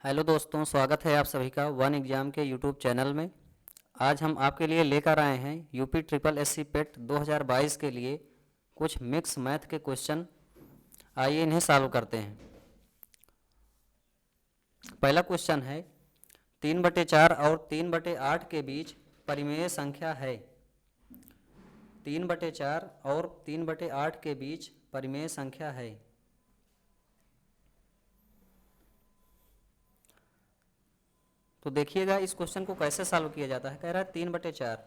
Hello दोस्तों, स्वागत है आप सभी का वन एग्ज़ाम के यूट्यूब चैनल में। आज हम आपके लिए लेकर आए हैं यूपी ट्रिपल एससी पेट 2022 के लिए कुछ मिक्स मैथ के क्वेश्चन। आइए इन्हें सॉल्व करते हैं। पहला क्वेश्चन है 3/4 और 3/8 के बीच परिमेय संख्या है। 3/4 और 3/8 के बीच परिमेय संख्या है। तो देखिएगा इस क्वेश्चन को कैसे सॉल्व किया जाता है। कह रहा है 3/4,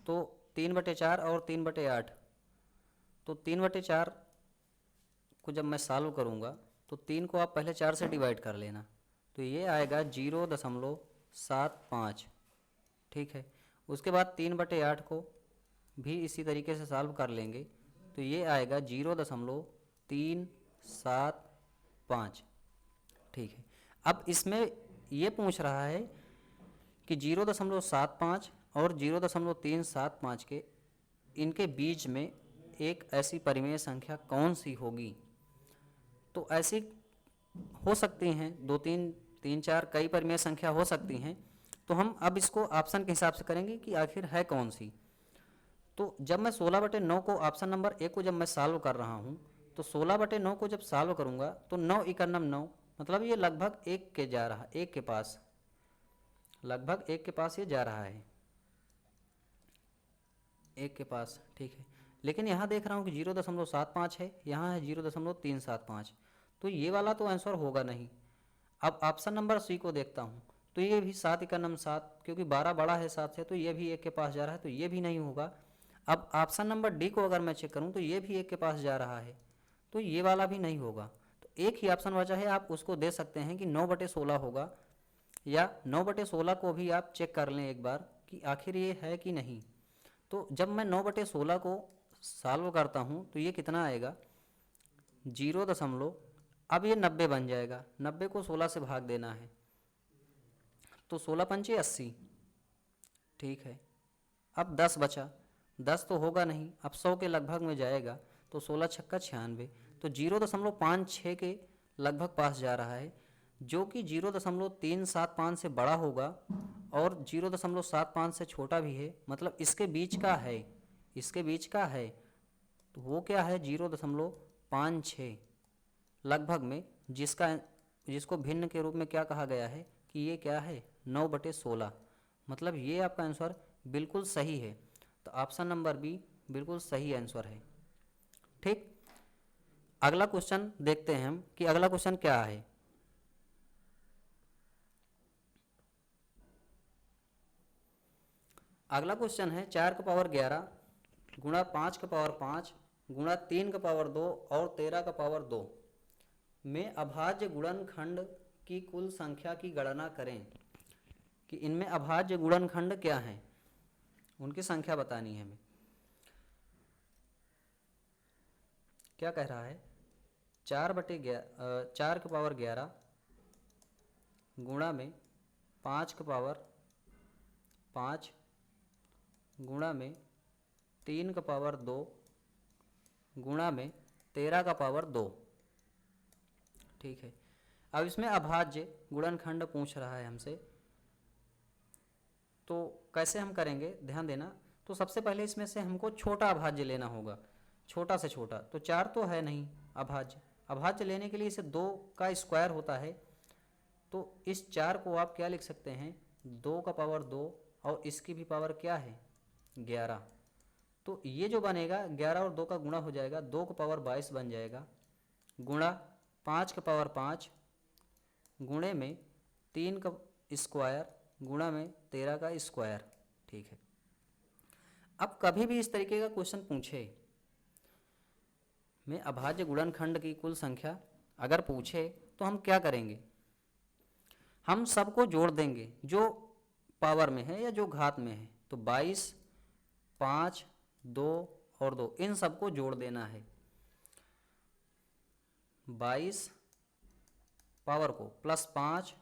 तो 3/4 और 3/8, तो 3/4 को जब मैं सॉल्व करूँगा तो 3 को आप पहले 4 से डिवाइड कर लेना, तो ये आएगा 0.75। ठीक है। उसके बाद 3/8 को भी इसी तरीके से सॉल्व कर लेंगे, तो ये आएगा 0.375। ठीक है। अब इसमें ये पूछ रहा है कि 0.75 और 0.375 के इनके बीच में एक ऐसी परिमेय संख्या कौन सी होगी। तो ऐसी हो सकती हैं दो तीन तीन चार कई परिमेय संख्या हो सकती हैं। तो हम अब इसको ऑप्शन के हिसाब से करेंगे कि आखिर है कौन सी। तो जब मैं 16/9 को ऑप्शन नंबर ए को जब मैं सॉल्व कर रहा हूँ, तो 16/9 को जब सॉल्व करूँगा तो 9 इकन्नम 9, मतलब ये लगभग एक के जा रहा, एक के पास, लगभग एक के पास ये जा रहा है, एक के पास। ठीक है। लेकिन यहाँ देख रहा हूँ कि 0.75 है, यहाँ है 0.375, तो ये वाला तो आंसर होगा नहीं। अब ऑप्शन नंबर सी को देखता हूँ, तो ये भी 7 इकन्नम 7, क्योंकि 12 बड़ा है 7 से, तो ये भी एक के पास जा रहा है, तो ये भी नहीं होगा। अब ऑप्शन नंबर डी को अगर मैं चेक करूँ तो ये भी एक के पास जा रहा है, तो ये वाला भी नहीं होगा। तो एक ही ऑप्शन बचा है, आप उसको दे सकते हैं कि 9/16 होगा, या 9/16 को भी आप चेक कर लें एक बार कि आखिर ये है कि नहीं। तो जब मैं 9/16 को सॉल्व करता हूँ तो ये कितना आएगा, 0, अब ये 90 बन जाएगा। 90 को 16 से भाग देना है, तो 16×5 80। ठीक है। अब 10 बचा, 10 तो होगा नहीं, अब 100 के लगभग में जाएगा, तो 16×6 96, तो 0.56 के लगभग पास जा रहा है, जो कि 0.375 से बड़ा होगा और 0.75 से छोटा भी है, मतलब इसके बीच का है, इसके बीच का है। तो वो क्या है, 0.56 लगभग में, जिसको भिन्न के रूप में क्या कहा गया है कि ये क्या है, 9/16, मतलब ये आपका आंसर बिल्कुल सही है। तो ऑप्शन नंबर बी बिल्कुल सही आंसर है। ठीक। अगला क्वेश्चन देखते हैं हम कि अगला क्वेश्चन क्या है। अगला क्वेश्चन है 4^11 गुणा 5^5 गुणा 3^2 और 13^2 में अभाज्य गुणनखंड की कुल संख्या की गणना करें। कि इनमें अभाज्य गुणनखंड क्या हैं, उनकी संख्या बतानी है हमें। क्या कह रहा है, 4/11 गुणा में 5^5 गुणा में 3^2 गुणा में 13^2। ठीक है। अब इसमें अभाज्य गुणनखंड पूछ रहा है हमसे, तो कैसे हम करेंगे, ध्यान देना। तो सबसे पहले इसमें से हमको छोटा अभाज्य लेना होगा, छोटा से छोटा। तो 4 तो है नहीं अभाज्य, अभाज्य लेने के लिए इसे 2 का स्क्वायर होता है, तो इस 4 को आप क्या लिख सकते हैं, 2^2, और इसकी भी पावर क्या है, 11। तो ये जो बनेगा 11 और 2 का गुणा हो जाएगा, 2^22 बन जाएगा, गुणा 5^5 गुणे में 3 का स्क्वायर गुणा में 13 का स्क्वायर। ठीक है। अब कभी भी इस तरीके का क्वेश्चन पूछे, में अभाज्य गुणनखंड की कुल संख्या अगर पूछे, तो हम क्या करेंगे, हम सबको जोड़ देंगे जो पावर में है या जो घात में है। तो 22, 5, 2 और 2, इन सबको जोड़ देना है। 22 पावर को +5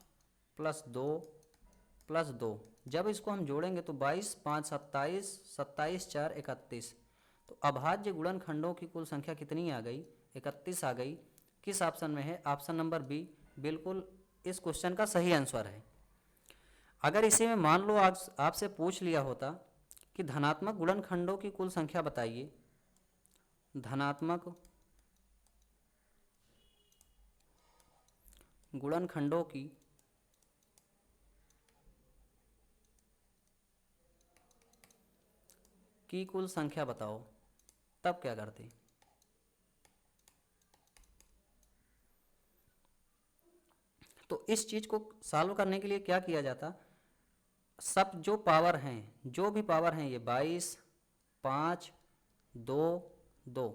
+2 +2, जब इसको हम जोड़ेंगे तो 22, 5 27, 27 4 31। तो अभाज्य गुणनखंडों की कुल संख्या कितनी आ गई, 31 आ गई। किस ऑप्शन में है, ऑप्शन नंबर बी बिल्कुल इस क्वेश्चन का सही आंसर है। अगर इसी में मान लो आज आपसे पूछ लिया होता कि धनात्मक गुणनखंडों की कुल संख्या बताइए, धनात्मक गुणनखंडों की कुल संख्या बताओ, तब क्या करते? तो इस चीज को सॉल्व करने के लिए क्या किया जाता, सब जो पावर हैं, जो भी पावर हैं, ये 22, 5, 2, 2,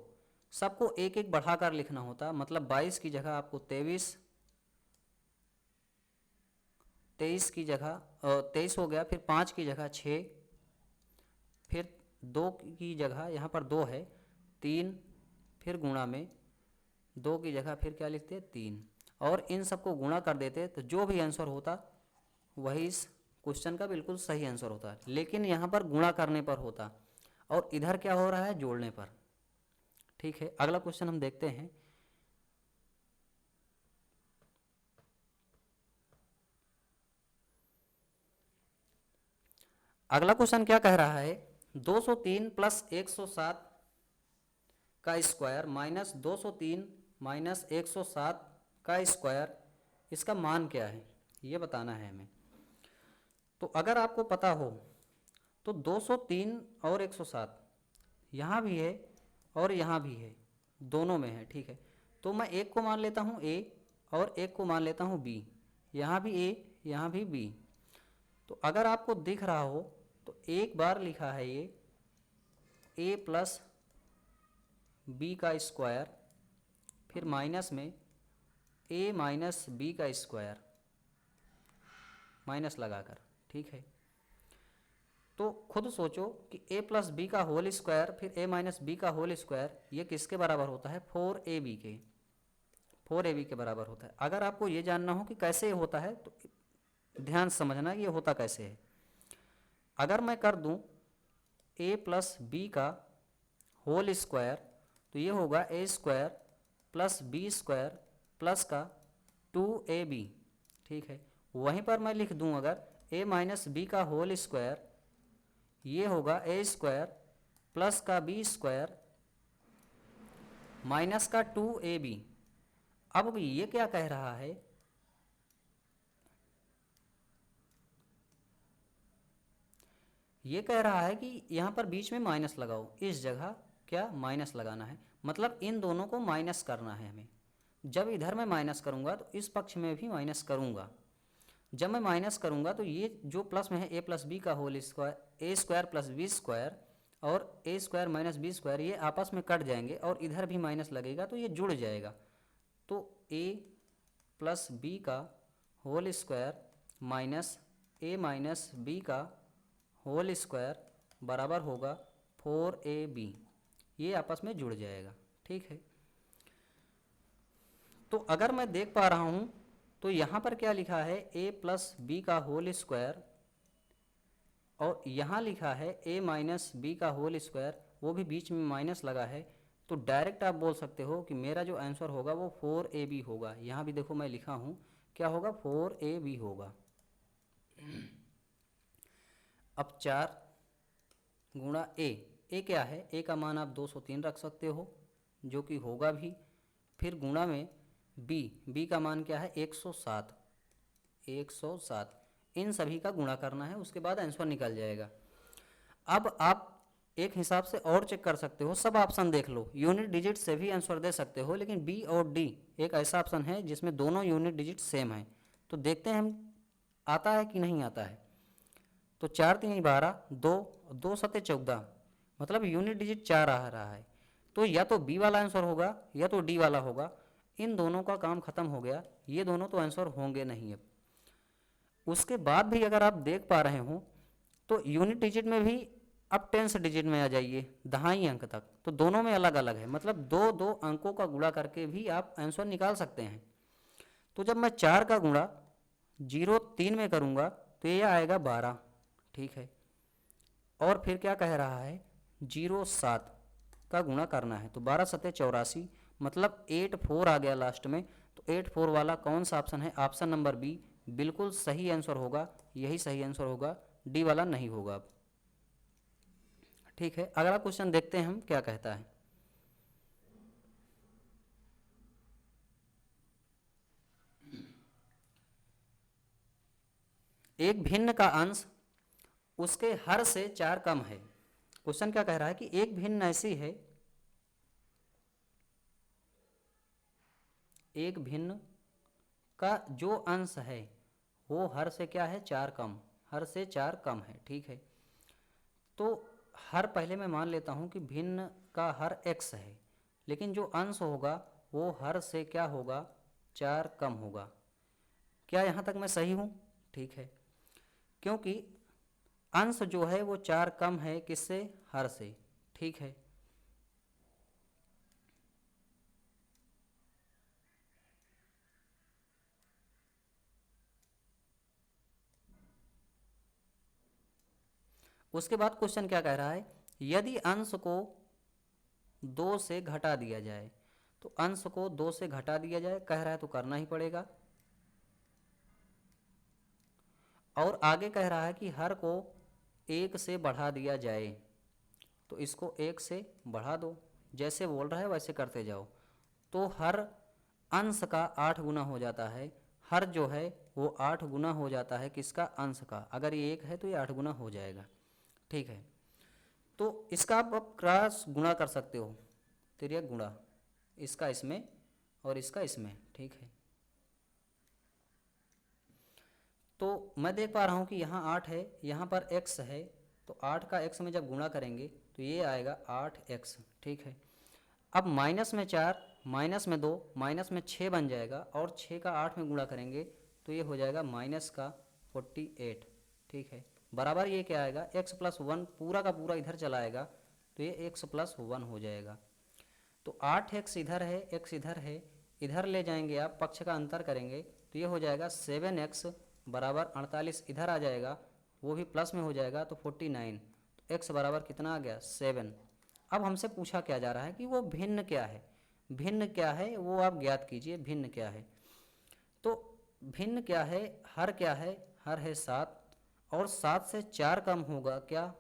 सबको एक एक बढ़ाकर लिखना होता। मतलब 22 की जगह आपको 23, 23 की जगह 23 हो गया, फिर 5 की जगह 6, फिर 2 की जगह यहाँ पर 2 है 3, फिर गुणा में 2 की जगह फिर क्या लिखते 3, और इन सबको गुणा कर देते तो जो भी आंसर होता वही इस क्वेश्चन का बिल्कुल सही आंसर होता है। लेकिन यहाँ पर गुणा करने पर होता और इधर क्या हो रहा है, जोड़ने पर। ठीक है, अगला क्वेश्चन हम देखते हैं। अगला क्वेश्चन क्या कह रहा है, 203 प्लस 107 का स्क्वायर माइनस 203 माइनस 107 का स्क्वायर, इसका मान क्या है, ये बताना है हमें। तो अगर आपको पता हो तो 203 और 107 यहाँ भी है और यहाँ भी है, दोनों में है। ठीक है, तो मैं एक को मान लेता हूँ ए और एक को मान लेता हूँ बी, यहाँ भी ए यहाँ भी बी। तो अगर आपको दिख रहा हो तो एक बार लिखा है ये ए प्लस बी का स्क्वायर, फिर माइनस में ए माइनस बी का स्क्वायर, माइनस लगाकर। ठीक है, तो खुद सोचो कि a प्लस बी का होल स्क्वायर फिर a माइनस बी का होल स्क्वायर, ये किसके बराबर होता है, 4ab के, 4ab के बराबर होता है। अगर आपको ये जानना हो कि कैसे ये होता है तो ध्यान समझना ये होता कैसे है। अगर मैं कर दूं a प्लस बी का होल स्क्वायर तो ये होगा a square plus B square plus का 2ab। ठीक है, वहीं पर मैं लिख दूं अगर a माइनस बी का होल स्क्वायर, ये होगा a स्क्वायर प्लस का बी स्क्वायर माइनस का 2ab। अब ये क्या कह रहा है, ये कह रहा है कि यहाँ पर बीच में माइनस लगाओ, इस जगह क्या माइनस लगाना है, मतलब इन दोनों को माइनस करना है हमें। जब इधर मैं माइनस करूँगा तो इस पक्ष में भी माइनस करूँगा। जब मैं माइनस करूँगा तो ये जो प्लस में है ए प्लस बी का होल स्क्वायर, ए स्क्वायर प्लस बी स्क्वायर और ए स्क्वायर माइनस बी स्क्वायर, ये आपस में कट जाएंगे और इधर भी माइनस लगेगा तो ये जुड़ जाएगा। तो ए प्लस बी का होल स्क्वायर माइनस ए माइनस बी का होल स्क्वायर बराबर होगा 4ab, ये आपस में जुड़ जाएगा। ठीक है, तो अगर मैं देख पा रहा हूँ तो यहाँ पर क्या लिखा है, a प्लस बी का होल स्क्वायर, और यहाँ लिखा है a माइनस बी का होल स्क्वायर, वो भी बीच में माइनस लगा है। तो डायरेक्ट आप बोल सकते हो कि मेरा जो आंसर होगा वो 4ab होगा। यहाँ भी देखो मैं लिखा हूँ क्या होगा, 4ab होगा। अब 4 गुणा ए क्या है, ए का मान आप 203 रख सकते हो जो कि होगा भी, फिर गुणा में बी का मान क्या है 107, 107, इन सभी का गुणा करना है, उसके बाद आंसर निकल जाएगा। अब आप एक हिसाब से और चेक कर सकते हो, सब ऑप्शन देख लो, यूनिट डिजिट से भी आंसर दे सकते हो, लेकिन बी और डी एक ऐसा ऑप्शन है जिसमें दोनों यूनिट डिजिट सेम है। तो देखते हैं हम आता है कि नहीं आता है। तो 4 3 12, 2 7 14, मतलब यूनिट डिजिट 4 आ रहा है। तो या तो बी वाला आंसर होगा या तो डी वाला होगा। इन दोनों का काम खत्म हो गया, ये दोनों तो आंसर होंगे नहीं। अब उसके बाद भी अगर आप देख पा रहे हो तो यूनिट डिजिट में भी अब टेंस डिजिट में आ जाइए, दहाई अंक तक, तो दोनों में अलग अलग है, मतलब दो दो अंकों का गुणा करके भी आप आंसर निकाल सकते हैं। तो जब मैं 4 का गुणा 0 3 में करूँगा तो ये आएगा 12। ठीक है, और फिर क्या कह रहा है, 0 7 का गुणा करना है, तो 12 7 84, मतलब 84 आ गया लास्ट में। तो 8 4 वाला कौन सा ऑप्शन है? ऑप्शन नंबर बी बिल्कुल सही आंसर होगा, यही सही आंसर होगा, डी वाला नहीं होगा। अब ठीक है, अगला क्वेश्चन देखते हैं हम क्या कहता है। एक भिन्न का अंश उसके हर से 4 कम है। क्वेश्चन क्या कह रहा है कि एक भिन्न ऐसी है, एक भिन्न का जो अंश है वो हर से क्या है? 4 कम, हर से 4 कम है। ठीक है, तो हर पहले मैं मान लेता हूँ कि भिन्न का हर x है, लेकिन जो अंश होगा वो हर से क्या होगा? 4 कम होगा। क्या यहाँ तक मैं सही हूँ? ठीक है, क्योंकि अंश जो है वो 4 कम है किससे? हर से। ठीक है, उसके बाद क्वेश्चन क्या कह रहा है? यदि अंश को 2 से घटा दिया जाए, तो अंश को 2 से घटा दिया जाए कह रहा है तो करना ही पड़ेगा। और आगे कह रहा है कि हर को 1 से बढ़ा दिया जाए, तो इसको 1 से बढ़ा दो, जैसे बोल रहा है वैसे करते जाओ। तो हर अंश का 8 गुना हो जाता है, हर जो है वो 8 गुना हो जाता है किसका? अंश का। अगर ये 1 है तो ये 8 गुना हो जाएगा। ठीक है, तो इसका आप अब क्रॉस गुणा कर सकते हो, तिर्यक गुणा, इसका इसमें और इसका इसमें। ठीक है, तो मैं देख पा रहा हूँ कि यहाँ 8 है, यहाँ पर x है, तो 8 का x में जब गुणा करेंगे तो ये आएगा 8x। ठीक है, अब माइनस में 4, माइनस में 2, माइनस में 6 बन जाएगा, और 6 का 8 में गुणा करेंगे तो ये हो जाएगा माइनस का 48। ठीक है, बराबर ये क्या आएगा? x प्लस 1 पूरा का पूरा इधर चला आएगा, तो ये x प्लस 1 हो जाएगा। तो 8x इधर है, x इधर है, इधर ले जाएंगे आप, पक्ष का अंतर करेंगे तो ये हो जाएगा 7x बराबर 48 इधर आ जाएगा, वो भी प्लस में हो जाएगा तो 49। तो x बराबर कितना आ गया? 7। अब हमसे पूछा क्या जा रहा है कि वो भिन्न क्या है? भिन्न क्या है वो आप ज्ञात कीजिए, भिन्न क्या है? तो भिन्न क्या है? हर क्या है? हर है 7, और 7 से 4 कम होगा क्या?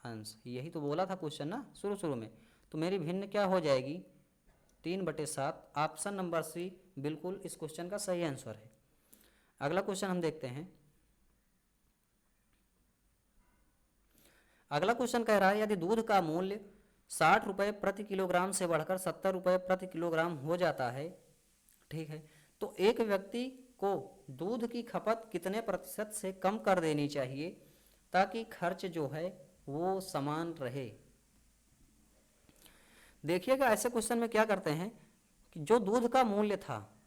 अंश। यही तो बोला था क्वेश्चन ना शुरू शुरू में। तो मेरी भिन्न क्या हो जाएगी? 3/7। ऑप्शन नंबर सी बिल्कुल इस क्वेश्चन का सही आंसर है। अगला क्वेश्चन हम देखते हैं। अगला क्वेश्चन कह रहा है यदि दूध का मूल्य 60 रुपये प्रति किलोग्राम से बढ़कर 70 रुपये प्रति किलोग्राम हो जाता है, ठीक है, तो एक व्यक्ति को दूध की खपत कितने प्रतिशत से कम कर देनी चाहिए ताकि खर्च जो है वो समान रहे? देखिएगा, ऐसे क्वेश्चन में क्या करते हैं कि जो दूध का मूल्य था,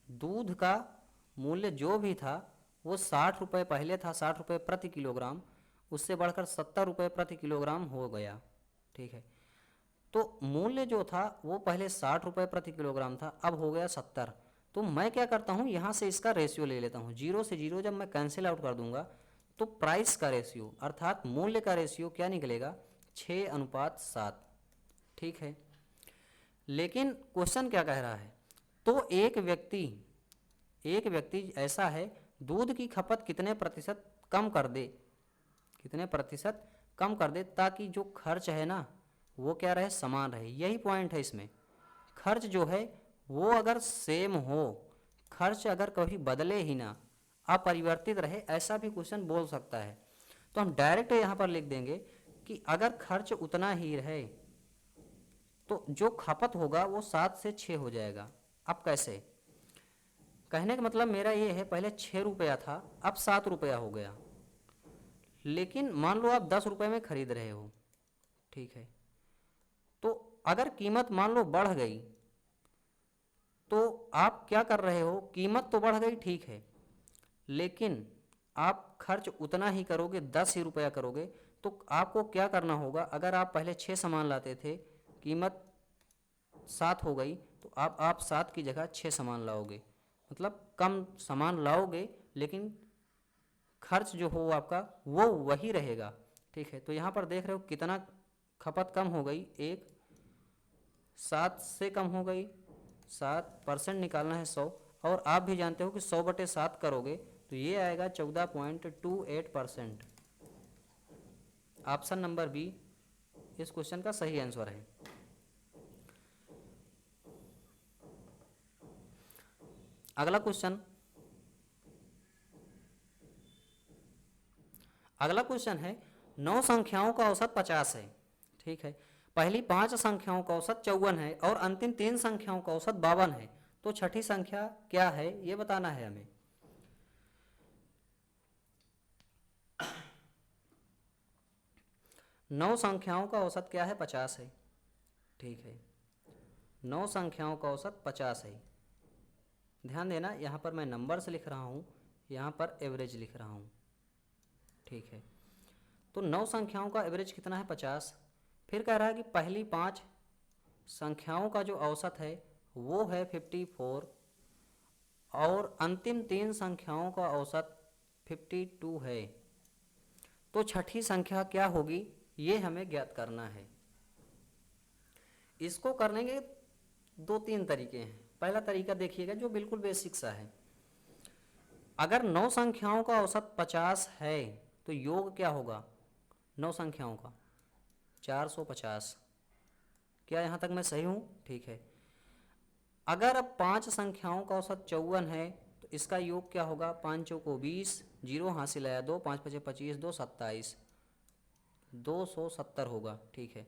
दूध का मूल्य जो भी था वो 60 रुपये पहले था, 60 रुपये प्रति किलोग्राम, उससे बढ़कर 70 रुपये प्रति किलोग्राम हो गया। ठीक है, तो मूल्य जो था वो पहले 60 रुपये प्रति किलोग्राम था, अब हो गया 70। तो मैं क्या करता हूँ, यहाँ से इसका रेशियो ले लेता हूँ, 0 से 0 जब मैं कैंसिल आउट कर दूंगा तो प्राइस का रेशियो अर्थात मूल्य का रेशियो क्या निकलेगा? 6:7। ठीक है, लेकिन क्वेश्चन क्या कह रहा है? तो एक व्यक्ति ऐसा है दूध की खपत कितने प्रतिशत कम कर दे, कितने प्रतिशत कम कर दे ताकि जो खर्च है ना वो क्या रहे? समान रहे। यही पॉइंट है इसमें। खर्च जो है वो अगर सेम हो, खर्च अगर कभी बदले ही ना, अपरिवर्तित रहे, ऐसा भी क्वेश्चन बोल सकता है। तो हम डायरेक्ट यहाँ पर लिख देंगे कि अगर खर्च उतना ही रहे तो जो खपत होगा वो 7 से 6 हो जाएगा। अब कैसे? कहने का मतलब मेरा ये है, पहले 6 रुपया था, अब 7 रुपया हो गया, लेकिन मान लो आप 10 रुपये में खरीद रहे हो। ठीक है, तो अगर कीमत मान लो बढ़ गई तो आप क्या कर रहे हो? कीमत तो बढ़ गई, ठीक है, लेकिन आप खर्च उतना ही करोगे, 10 ही रुपया करोगे। तो आपको क्या करना होगा? अगर आप पहले 6 सामान लाते थे, कीमत 7 हो गई, तो आप 7 की जगह 6 सामान लाओगे, मतलब कम सामान लाओगे, लेकिन खर्च जो हो आपका वो वही रहेगा। ठीक है, तो यहाँ पर देख रहे हो कितना खपत कम हो गई? 1, 7 से कम हो गई, 7% निकालना है 100, और आप भी जानते हो कि 100/7 करोगे तो ये आएगा 14.28%। ऑप्शन नंबर बी इस क्वेश्चन का सही आंसर है। अगला क्वेश्चन है 9 संख्याओं का औसत 50 है, ठीक है। पहली 5 संख्याओं का औसत 54 है और अंतिम 3 संख्याओं का औसत 52 है, तो छठी संख्या क्या है ये बताना है हमें। नौ संख्याओं का औसत क्या है? 50 है, ठीक है। 9 संख्याओं का औसत 50 है। ध्यान देना, यहाँ पर मैं नंबर्स लिख रहा हूँ, यहाँ पर एवरेज लिख रहा हूँ, ठीक है। तो 9 संख्याओं का एवरेज कितना है? 50। फिर कह रहा है कि पहली 5 संख्याओं का जो औसत है वो है 54 और अंतिम 3 संख्याओं का औसत 52 है। तो छठी संख्या क्या होगी ये हमें ज्ञात करना है। इसको करने के 2-3 तरीके हैं। पहला तरीका देखिएगा जो बिल्कुल बेसिक सा है। अगर 9 संख्याओं का औसत 50 है तो योग क्या होगा 9 संख्याओं का? 450। क्या यहाँ तक मैं सही हूँ? ठीक है। अगर अब 5 संख्याओं का औसत 54 है तो इसका योग क्या होगा? 5 चौको 20, 0 हासिल आया 2, 5 पचे 25, 2 27, 270 होगा, ठीक है।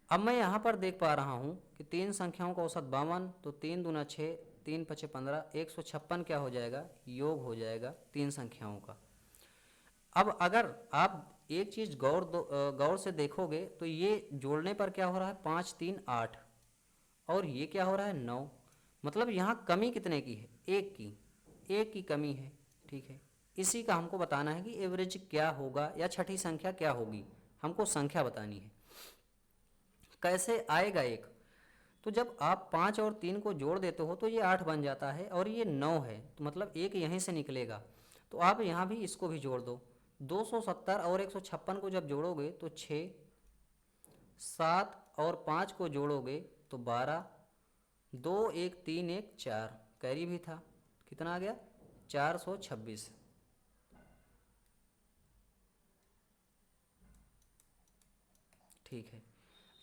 अब मैं यहाँ पर देख पा रहा हूँ कि 3 संख्याओं का औसत 52, तो 3 दूना 6, 3 पचे 15, 156 क्या हो जाएगा? योग हो जाएगा 3 संख्याओं का। अब अगर आप एक चीज़ गौर से देखोगे तो ये जोड़ने पर क्या हो रहा है? 5 3 8 और ये क्या हो रहा है? 9। मतलब यहाँ कमी कितने की है? एक की कमी है, ठीक है। इसी का हमको बताना है कि एवरेज क्या होगा या छठी संख्या क्या होगी, हमको संख्या बतानी है। कैसे आएगा एक? तो जब आप 5 और 3 को जोड़ देते हो तो ये 8 बन जाता है और ये 9 है, तो मतलब एक यहीं से निकलेगा। तो आप यहाँ भी इसको भी जोड़ दो। 270 और 156 को जब जोड़ोगे तो 6, 7 और 5 को जोड़ोगे तो 12, 2 1 3 1 4, कैरी भी था, कितना आ गया? 426। ठीक है।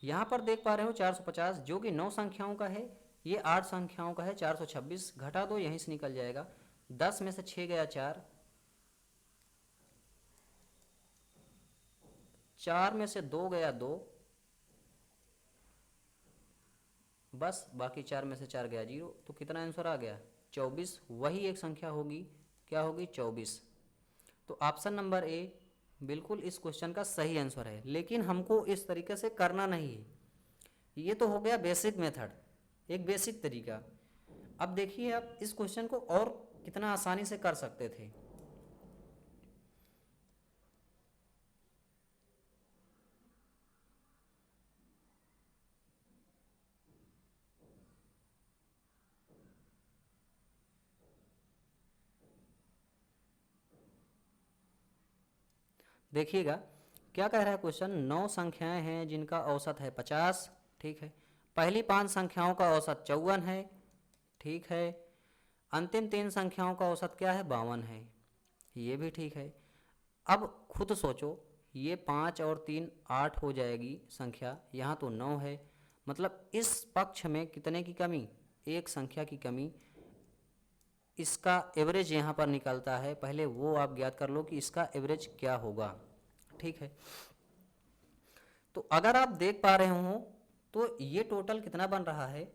यहाँ पर देख पा रहे हो 450 जो कि 9 संख्याओं का है, ये 8 संख्याओं का है। 426 घटा दो, यहीं से निकल जाएगा। 10 में से 6 गया 4, 4 में से 2 गया 2, बस बाकी 4 में से 4 गया 0। तो कितना आंसर आ गया? 24। वही एक संख्या होगी, क्या होगी? 24। तो ऑप्शन नंबर ए बिल्कुल इस क्वेश्चन का सही आंसर है। लेकिन हमको इस तरीके से करना नहीं है। ये तो हो गया बेसिक मेथड, एक बेसिक तरीका। अब देखिए आप इस क्वेश्चन को और कितना आसानी से कर सकते थे। देखिएगा क्या कह रहा है क्वेश्चन। 9 संख्याएं हैं जिनका औसत है 50, ठीक है। पहली 5 संख्याओं का औसत 54 है, ठीक है। अंतिम 3 संख्याओं का औसत क्या है? 52 है, ये भी ठीक है। अब खुद सोचो, ये 5 और 3 8 हो जाएगी संख्या, यहाँ तो 9 है। मतलब इस पक्ष में कितने की कमी? एक संख्या की कमी। इसका एवरेज यहाँ पर निकलता है, पहले वो आप ज्ञात कर लो कि इसका एवरेज क्या होगा, ठीक है। तो अगर आप देख पा रहे हो तो ये टोटल कितना बन रहा है?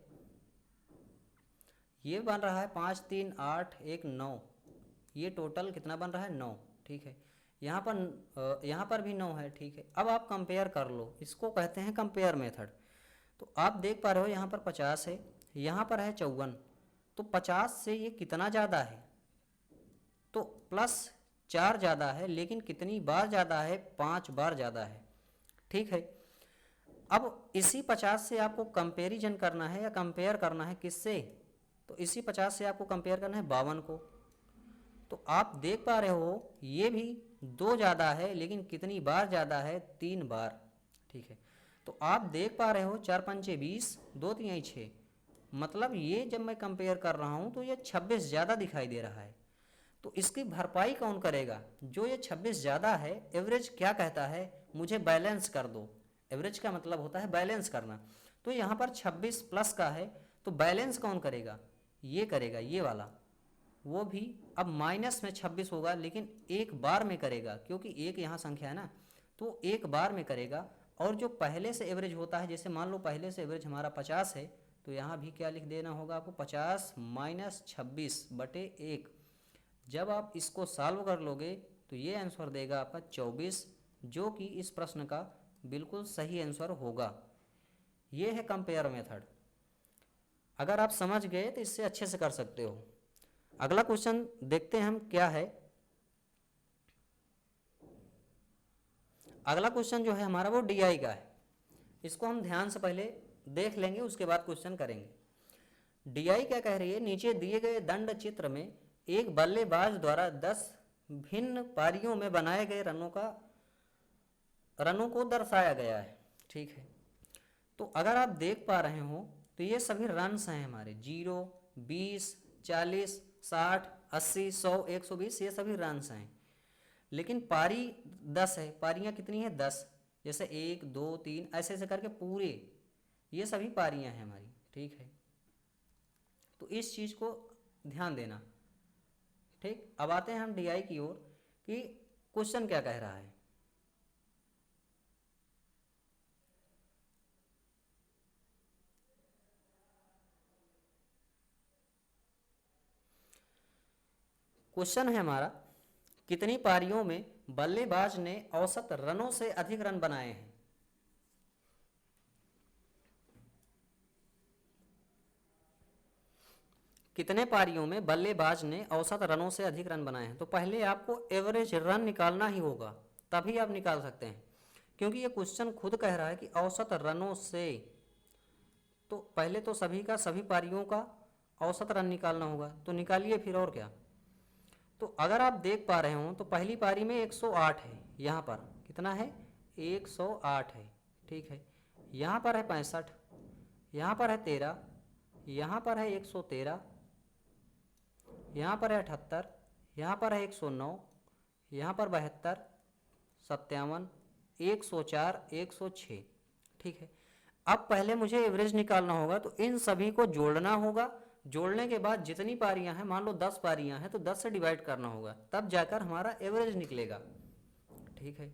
ये बन रहा है 5 3 8 1 9। ये टोटल कितना बन रहा है? 9, ठीक है। यहाँ पर भी 9 है, ठीक है। अब आप कंपेयर कर लो, इसको कहते हैं कंपेयर मेथड। तो आप देख पा रहे हो यहाँ पर 50 है, यहाँ पर है 54। तो 50 से ये कितना ज़्यादा है? तो +4 ज़्यादा है, लेकिन कितनी बार ज़्यादा है? 5 बार ज़्यादा है, ठीक है। अब इसी 50 से आपको कंपेरिजन करना है या कंपेयर करना है किससे? तो इसी 50 से आपको कंपेयर करना है 52 को। तो आप देख पा रहे हो ये भी 2 ज़्यादा है, लेकिन कितनी बार ज़्यादा है? 3 बार, ठीक है। तो आप देख पा रहे हो 4 पंचे 20, 2 तिहाई 6, मतलब ये जब मैं कंपेयर कर रहा हूँ तो ये 26 ज़्यादा दिखाई दे रहा है। तो इसकी भरपाई कौन करेगा? जो ये 26 ज़्यादा है, एवरेज क्या कहता है, मुझे बैलेंस कर दो। एवरेज का मतलब होता है बैलेंस करना। तो यहाँ पर 26 प्लस का है, तो बैलेंस कौन करेगा? ये करेगा, ये वाला। वो भी अब माइनस में 26 होगा, लेकिन एक बार में करेगा, क्योंकि एक यहाँ संख्या है ना, तो एक बार में करेगा। और जो पहले से एवरेज होता है, जैसे मान लो पहले से एवरेज हमारा 50 है, तो यहाँ भी क्या लिख देना होगा आपको, 50 माइनस 26 बटे 1। जब आप इसको सॉल्व कर लोगे तो ये आंसर देगा आपका 24, जो कि इस प्रश्न का बिल्कुल सही आंसर होगा। ये है कंपेयर मेथड। अगर आप समझ गए तो इससे अच्छे से कर सकते हो। अगला क्वेश्चन देखते हैं हम क्या है। अगला क्वेश्चन जो है हमारा वो डीआई का है। इसको हम ध्यान से पहले देख लेंगे, उसके बाद क्वेश्चन करेंगे। डीआई क्या कह रही है, नीचे दिए गए दंड चित्र में एक बल्लेबाज द्वारा 10 भिन्न पारियों में बनाए गए रनों को दर्शाया गया है। ठीक है, तो अगर आप देख पा रहे हो तो ये सभी रन्स हैं हमारे, 0, 20, 40, 60, 80, 100, 120, ये सभी रन्स हैं। लेकिन पारी 10 है। पारियां कितनी है? 10। जैसे 1, 2, 3 ऐसे ऐसे करके पूरे ये सभी पारियां हैं हमारी। ठीक है, तो इस चीज़ को ध्यान देना। ठीक, अब आते हैं हम डीआई की ओर कि क्वेश्चन क्या कह रहा है। क्वेश्चन है हमारा, कितनी पारियों में बल्लेबाज ने औसत रनों से अधिक रन बनाए हैं? कितने पारियों में बल्लेबाज ने औसत रनों से अधिक रन बनाए हैं? तो पहले आपको एवरेज रन निकालना ही होगा, तभी आप निकाल सकते हैं, क्योंकि ये क्वेश्चन खुद कह रहा है कि औसत रनों से। तो पहले तो सभी का, सभी पारियों का औसत रन निकालना होगा, तो निकालिए फिर, और क्या। तो अगर आप देख पा रहे हो तो पहली पारी में 108 है, यहाँ पर कितना है? 108 है। ठीक है, यहाँ पर है 65, यहाँ पर है 13, यहाँ पर है 113, यहाँ पर है 78, यहाँ पर है 109, यहाँ पर 72, 57, 104, 106। ठीक है, अब पहले मुझे एवरेज निकालना होगा, तो इन सभी को जोड़ना होगा। जोड़ने के बाद जितनी पारियां हैं, मान लो 10 पारियां हैं, तो 10 से डिवाइड करना होगा, तब जाकर हमारा एवरेज निकलेगा। ठीक है,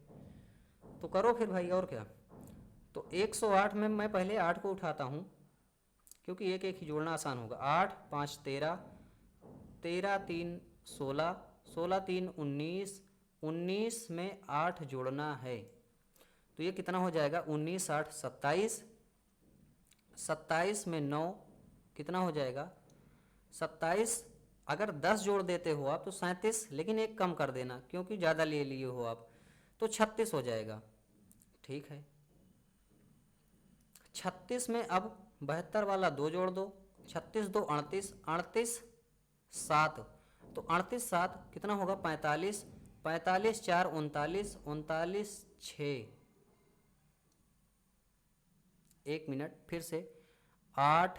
तो करो फिर भाई, और क्या। तो 108 में मैं पहले 8 को उठाता हूँ, क्योंकि एक एक ही जोड़ना आसान होगा। 8, 5, 13, 13, 3, 16, 16, 3, 19, 19 में 8 जोड़ना है, तो ये कितना हो जाएगा? 19, 8, 27, 27 में 9 कितना हो जाएगा? 27। अगर 10 जोड़ देते हो आप तो 37, लेकिन एक कम कर देना क्योंकि ज़्यादा ले लिए हो आप, तो 36 हो जाएगा। ठीक है, 36 में अब 72 वाला 2 जोड़ दो, 36 2 38, 38 7, तो 38 7 कितना होगा? 45, 45 4 39, 39 6, 1 मिनट फिर से। 8,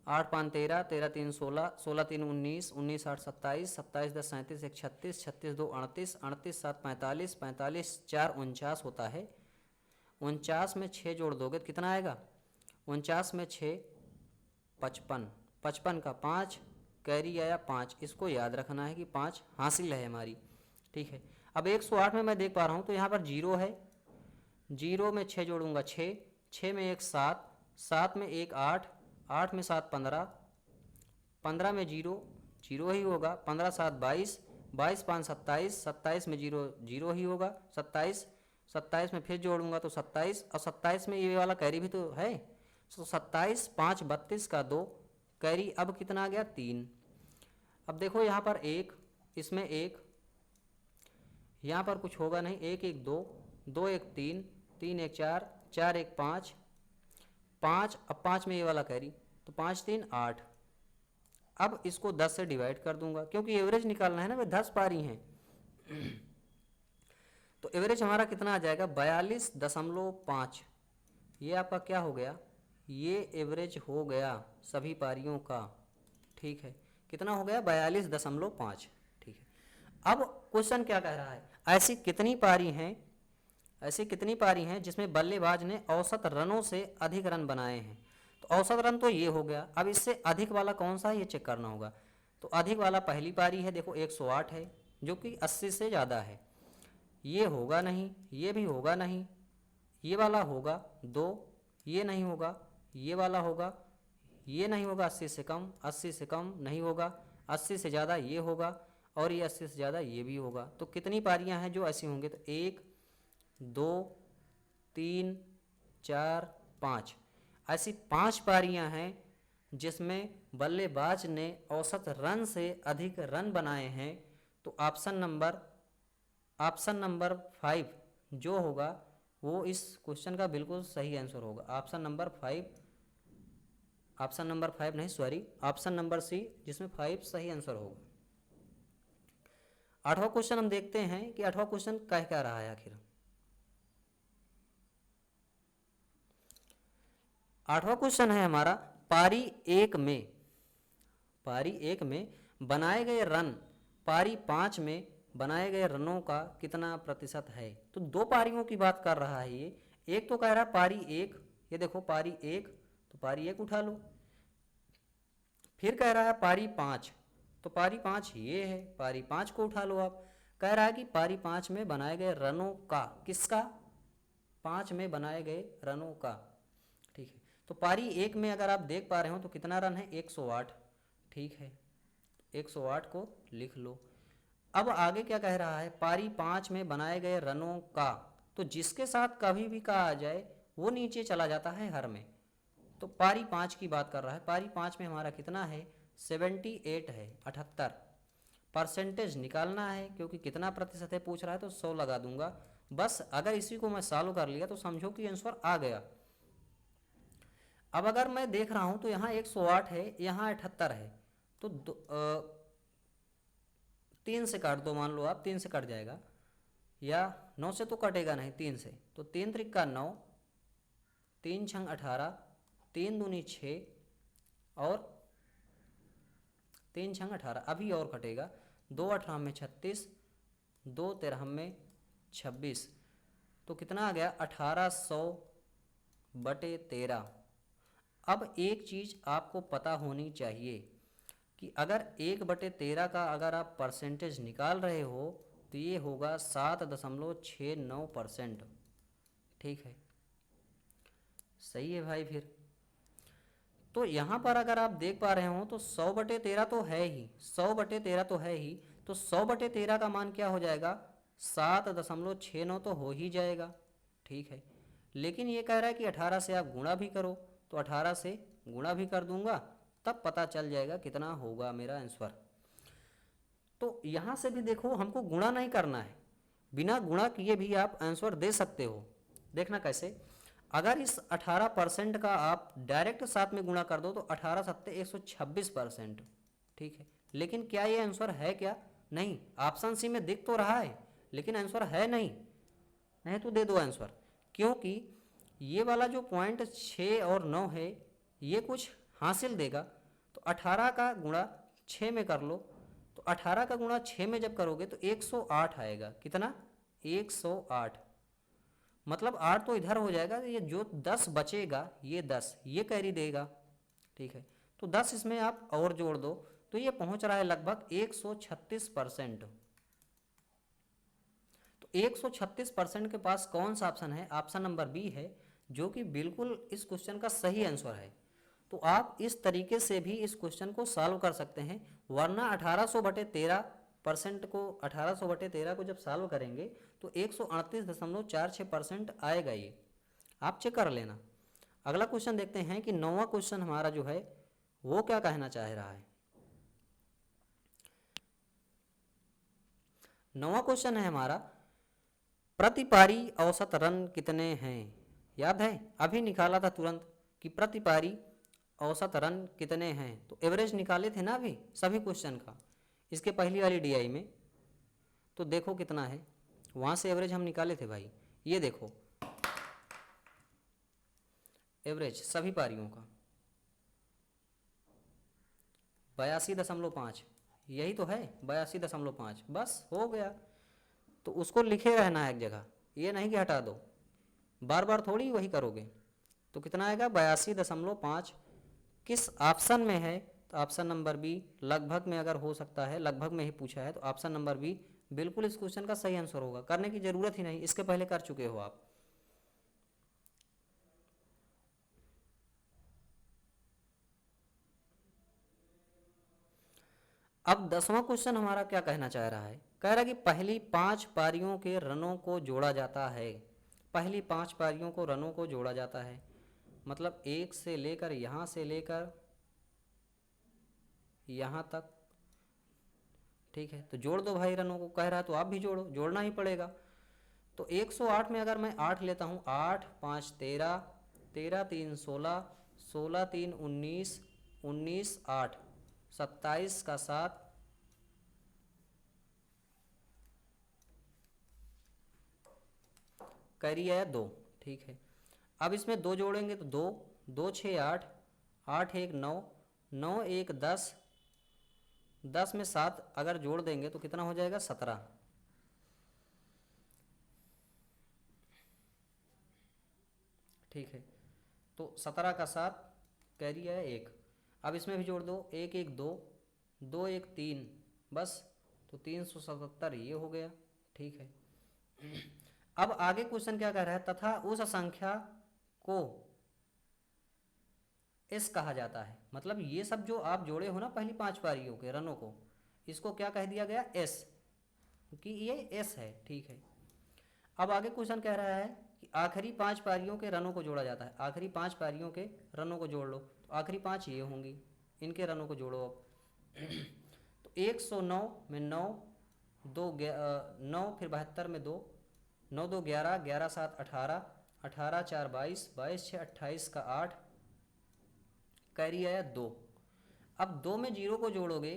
8 5 13, 13 3 16, 16 3 19, 19 8 27, 27 10 37, 1 36, 36 2 38, 38 7 45, 45 4 49 होता है। 49 में 6 जोड़ दोगे तो कितना आएगा? 49 में 6 55, 55 का 5 कैरी आया 5। इसको याद रखना है कि 5 हासिल है हमारी। ठीक है, अब 108 में मैं देख पा रहा हूँ तो यहाँ पर 0 है, 0 में 6 जोड़ूंगा 6, 6 में 1 7, 7 में 1 8, 8 में 7 15, 15 में 0 0 ही होगा, 15 7 22, 22 5 27, 27 में 0 0 ही होगा, 27, 27 में फिर जोड़ूंगा तो 27, और 27 में ये वाला कैरी भी तो है, तो 27 5 32 का 2 कैरी, अब कितना आ गया? 3। अब देखो यहाँ पर 1, इसमें 1, यहाँ पर कुछ होगा नहीं, 1 1 2, 2 1 3, 3 1 4, 4 1 5, 5, अब 5 में ये वाला कैरी, तो 5 3 8। अब इसको 10 से डिवाइड कर दूंगा क्योंकि एवरेज निकालना है ना, वे 10 पारी हैं। तो एवरेज हमारा कितना आ जाएगा? 42.5। ये आपका क्या हो गया? ये एवरेज हो गया सभी पारियों का, ठीक है। कितना हो गया? 42.5, ठीक है। अब क्वेश्चन क्या कह रहा है, ऐसी कितनी पारी हैं जिसमें बल्लेबाज ने औसत रनों से अधिक रन बनाए हैं। तो औसत रन तो ये हो गया, अब इससे अधिक वाला कौन सा है ये चेक करना होगा। तो अधिक वाला पहली पारी है, देखो 108 है जो कि 80 से ज़्यादा है। ये होगा नहीं, ये भी होगा नहीं, ये वाला होगा 2, ये नहीं होगा, ये वाला होगा, ये नहीं होगा, 80 से कम, 80 से कम नहीं होगा, 80 से ज़्यादा ये होगा, और ये 80 से ज़्यादा ये भी होगा। तो कितनी पारियां हैं जो ऐसी होंगे? तो 1 2 3 4 5, ऐसी 5 पारियां हैं जिसमें बल्लेबाज ने औसत रन से अधिक रन बनाए हैं। तो ऑप्शन नंबर 5 जो होगा वो इस क्वेश्चन का बिल्कुल सही आंसर होगा। ऑप्शन नंबर 5 नहीं, सॉरी, ऑप्शन नंबर सी, जिसमें 5 सही आंसर होगा। 8वां क्वेश्चन हम देखते हैं कि 8वां क्वेश्चन कह क्या रहा है आखिर। 8वां क्वेश्चन है हमारा, पारी एक में बनाए गए रन पारी 5 में बनाए गए रनों का कितना प्रतिशत है। तो 2 पारियों की बात कर रहा है ये। एक तो कह रहा है पारी 1, ये देखो पारी 1, तो पारी 1 उठा लो। फिर कह रहा है पारी 5, तो पारी 5 ये है, पारी 5 को उठा लो आप। कह रहा है कि पारी 5 में बनाए गए रनों का, किसका? 5 में बनाए गए रनों का, ठीक है। तो पारी 1 में अगर आप देख पा रहे हो तो कितना रन है? 108, ठीक है, 108 को लिख लो। अब आगे क्या कह रहा है? पारी 5 में बनाए गए रनों का, तो जिसके साथ कभी भी का आ जाए वो नीचे चला जाता है हर में। तो पारी 5 की बात कर रहा है। पारी 5 में हमारा कितना है? 78 है, 78। परसेंटेज निकालना है क्योंकि कितना प्रतिशत है पूछ रहा है, तो 100 लगा दूंगा बस। अगर इसी को मैं सॉल्व कर लिया तो समझो कि आंसर आ गया। अब अगर मैं देख रहा हूं तो यहाँ 108 है, यहाँ 78 है, तो 3 से काट दो, मान लो आप 3 से कट जाएगा, या 9 से तो कटेगा नहीं, 3 से, तो 3 त्रिका 9, 3 छंग 18, 3 दूनी 6, और 3 छंग 18, अभी और कटेगा, 2 18 में 36, 2 13 में 26, तो कितना आ गया? 1800/13। अब एक चीज़ आपको पता होनी चाहिए कि अगर 1/13 का अगर आप परसेंटेज निकाल रहे हो तो ये होगा 7.69%, ठीक है, सही है भाई। फिर तो यहाँ पर अगर आप देख पा रहे हो तो 100/13 तो है ही, 100/13 तो है ही, तो 100/13 का मान क्या हो जाएगा? 7.69 तो हो ही जाएगा, ठीक है। लेकिन ये कह रहा है कि 18 से आप गुणा भी करो, तो 18 से गुणा भी कर दूंगा, तब पता चल जाएगा कितना होगा मेरा आंसर। तो यहाँ से भी देखो, हमको गुणा नहीं करना है, बिना गुणा किए भी आप आंसर दे सकते हो। देखना कैसे, अगर इस 18% का आप डायरेक्ट साथ में गुणा कर दो तो 18 सत्ते 126%, ठीक है। लेकिन क्या ये आंसर है? क्या नहीं, ऑप्शन सी में दिख तो रहा है लेकिन आंसर है नहीं। नहीं तो दे दो आंसर, क्योंकि ये वाला जो पॉइंट 6 और 9 है ये कुछ हासिल देगा। तो 18 का गुणा 6 में कर लो, तो 18 का गुणा 6 में जब करोगे तो 108 आएगा। कितना? 108, मतलब 8 तो इधर हो जाएगा, ये जो 10 बचेगा ये 10 ये कैरी देगा, ठीक है। तो 10 इसमें आप और जोड़ दो तो ये पहुंच रहा है लगभग 136%। तो 136% के पास कौन सा ऑप्शन है? ऑप्शन नंबर बी है, जो कि बिल्कुल इस क्वेश्चन का सही आंसर है। तो आप इस तरीके से भी इस क्वेश्चन को सॉल्व कर सकते हैं, वरना 1800/13% को 1800/13 को जब सॉल्व करेंगे तो 138.46% आएगा। ये आप चेक कर लेना। अगला क्वेश्चन देखते हैं कि 9वां क्वेश्चन हमारा जो है वो क्या कहना चाह रहा है। 9वां क्वेश्चन है हमारा, प्रति पारी औसत रन कितने हैं। याद है, अभी निकाला था तुरंत कि प्रति पारी औसत रन कितने हैं, तो एवरेज निकाले थे ना अभी सभी क्वेश्चन का, इसके पहली वाली डीआई में। तो देखो कितना है, वहाँ से एवरेज हम निकाले थे भाई। ये देखो एवरेज सभी पारियों का 82.5, यही तो है 82.5, बस हो गया। तो उसको लिखे रहना है एक जगह, ये नहीं कि हटा दो, बार बार थोड़ी वही करोगे। तो कितना आएगा 82.5। किस ऑप्शन में है? तो ऑप्शन नंबर बी, लगभग में अगर हो सकता है, लगभग में ही पूछा है तो ऑप्शन नंबर बी बिल्कुल इस क्वेश्चन का सही आंसर होगा। करने की जरूरत ही नहीं, इसके पहले कर चुके हो आप। अब 10वां क्वेश्चन हमारा क्या कहना चाह रहा है, कह रहा है कि पहली 5 पारियों के रनों को जोड़ा जाता है। पहली 5 पारियों को रनों को जोड़ा जाता है, मतलब एक से लेकर यहाँ से लेकर यहाँ तक, ठीक है। तो जोड़ दो भाई, रनों को कह रहा है तो आप भी जोड़ो, जोड़ना ही पड़ेगा। तो 108 में अगर मैं 8 लेता हूँ, 8 5 13, 13 3 16, 16 3 19, 19 8, 27 का 7, कैरी है 2, ठीक है। अब इसमें 2 जोड़ेंगे तो 2 2 6 8, 8 1 9, 9 1 10, 10 में 7 अगर जोड़ देंगे तो कितना हो जाएगा 17, ठीक है। तो 17 का 7, कैरी है 1। अब इसमें भी जोड़ दो, 1 1 2, 2 1 3, बस। तो 377 ये हो गया, ठीक है। अब आगे क्वेश्चन क्या कह रहा है, तथा उस संख्या को एस कहा जाता है। मतलब ये सब जो आप जोड़े हो ना पहली 5 पारियों के रनों को, इसको क्या कह दिया गया, एस, कि ये एस है, ठीक है। अब आगे क्वेश्चन कह रहा है कि आखिरी 5 पारियों के रनों को जोड़ा जाता है। आखिरी 5 पारियों के रनों को जोड़ लो, तो आखिरी 5 ये होंगी, इनके रनों को जोड़ो अब। तो 109 में 9, 9 फिर 72 में 2, 9 2 11, 11 7 18, 18 4 22, 22 6 28 का 8, कैरी आया 2। अब 2 में 0 को जोड़ोगे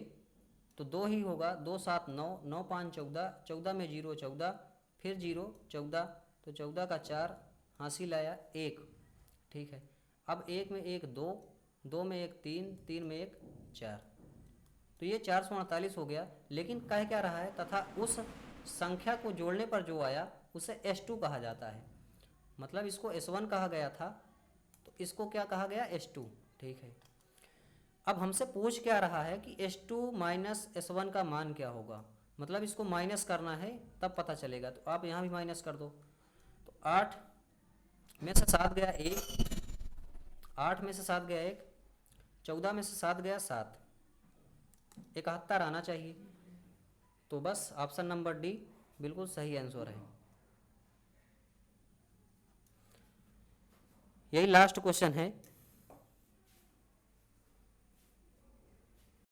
तो 2 ही होगा, 2 7 9, 9 5 14, 14 में 0 14, फिर 0 14, तो 14 का 4 हासिल आया 1, ठीक है। अब 1 में 1 2, 2 में 1 3, 3 में 1 4, तो ये 448 हो गया। लेकिन कह क्या रहा है, तथा उस संख्या को जोड़ने पर जो आया उसे S2 कहा जाता है। मतलब इसको S1 कहा गया था, तो इसको क्या कहा गया, S2, ठीक है। अब हमसे पूछ क्या रहा है कि S2 माइनस S1 का मान क्या होगा, मतलब इसको माइनस करना है तब पता चलेगा। तो आप यहाँ भी माइनस कर दो, तो 8 में से 7 गया 1, 8 में से 7 गया 1, 14 में से 7 गया 7, 71 आना चाहिए। तो बस ऑप्शन नंबर डी बिल्कुल सही आंसर है। यही लास्ट क्वेश्चन है।